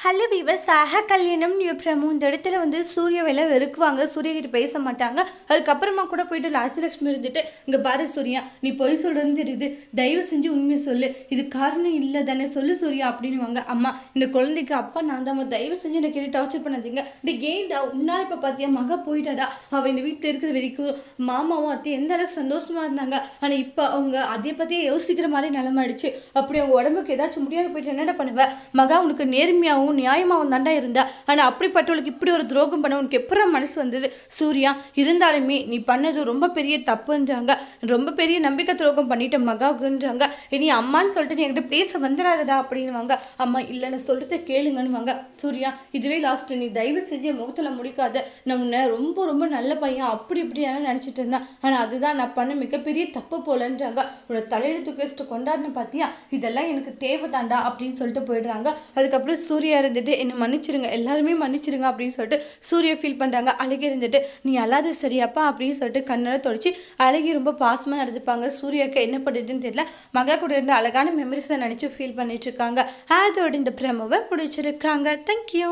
Hello viewers, கல்யாணம் பிரமு இந்த இடத்துல வந்து சூர்யாவில வெறுக்குவாங்க. சூர்யா கிட்ட பேச மாட்டாங்க. அதுக்கப்புறமா கூட போயிட்டு ராஜலட்சுமி இருந்துட்டு, இங்கே பாரு சூர்யா, நீ பொய் சொல்றது தெரியுது, தயவு செஞ்சு உண்மையை சொல்லு, இது காரணம் இல்லை தானே, சொல்லு சூர்யா அப்படின்னுவாங்க. அம்மா, இந்த குழந்தைக்கு அப்பா நான் தான், தயவு செஞ்சு என்னை கேட்டு டார்ச்சர் பண்ணாதீங்க. இந்த ஏன்டா உன்னா இப்போ பார்த்தியா மக போயிட்டாடா, அவள் இந்த வீட்டில் இருக்கிற வரைக்கும் மாமாவும் அத்தையும் எந்த அளவுக்கு சந்தோஷமா இருந்தாங்க. ஆனால் இப்போ அவங்க அதை பற்றியே யோசிக்கிற மாதிரி நிலமாயிடுச்சு. அப்படி அவங்க உடம்புக்கு ஏதாச்சும் முடியாது போயிட்டு என்னடா பண்ணுவேன். மகா உனக்கு நேர்மையாகவும் நியாயமாகவும் தாண்டா இருந்தா, ஆனால் அப்படிப்பட்டவளுக்கு இப்படி ஒரு துரோகம் பண்ண உனக்கு எப்பறம் மனசு வந்தது சூர்யா? இருந்தாலுமே நீ பண்ணது ரொம்ப பெரிய தப்புன்றாங்க, ரொம்ப பெரிய நம்பிக்கை துரோகம் பண்ணிட்ட மகாவுக்குன்றாங்க. இனி அம்மான்னு சொல்லிட்டு நீ என்கிட்ட பேச வந்துடாதடா அப்படின்வாங்க. அம்மா இல்லை, நான் சொல்கிறத கேளுங்கன்னுவாங்க. சூர்யா, இதுவே லாஸ்ட், நீ தயவு செஞ்சு முகத்தில் முடிக்காத, நான் உன்னை ரொம்ப ரொம்ப நல்ல பையன் அப்படி இப்படியெல்லாம் நினச்சிட்டு இருந்தேன், ஆனால் அதுதான் நான் பண்ண மிகப்பெரிய தப்பு போலன்றாங்க. உன்னை தலையெழுத்து கேஸ்ட்டு கொண்டாடின பார்த்தியா, இதெல்லாம் எனக்கு தேவைதாண்டா அப்படின்னு சொல்லிட்டு போயிடுறாங்க. அதுக்கப்புறம் சூர்யா இருந்துட்டு என்னை மன்னிச்சிருங்க, எல்லாருமே மன்னிச்சிருங்க அப்படின்னு சொல்லிட்டு சூர்யா ஃபீல் பண்ணுறாங்க. அழகி இருந்துட்டு நீ அல்லாத சரியாப்பா அப்படின்னு சொல்லிட்டு கண்ணை தொடச்சி அழகி ரொம்ப பாசமாக நடந்துப்பாங்க. சூர்யாவுக்கு என்ன பண்ணுறதுன்னு தெரியல, மகா கூட இருந்த அழகான மெமரிஸை நினச்சி ஃபீல் பண்ணிட்டு இருக்காங்க. அதோட இந்த பிரமோவை முடிச்சிருக்காங்க. தேங்க்யூ.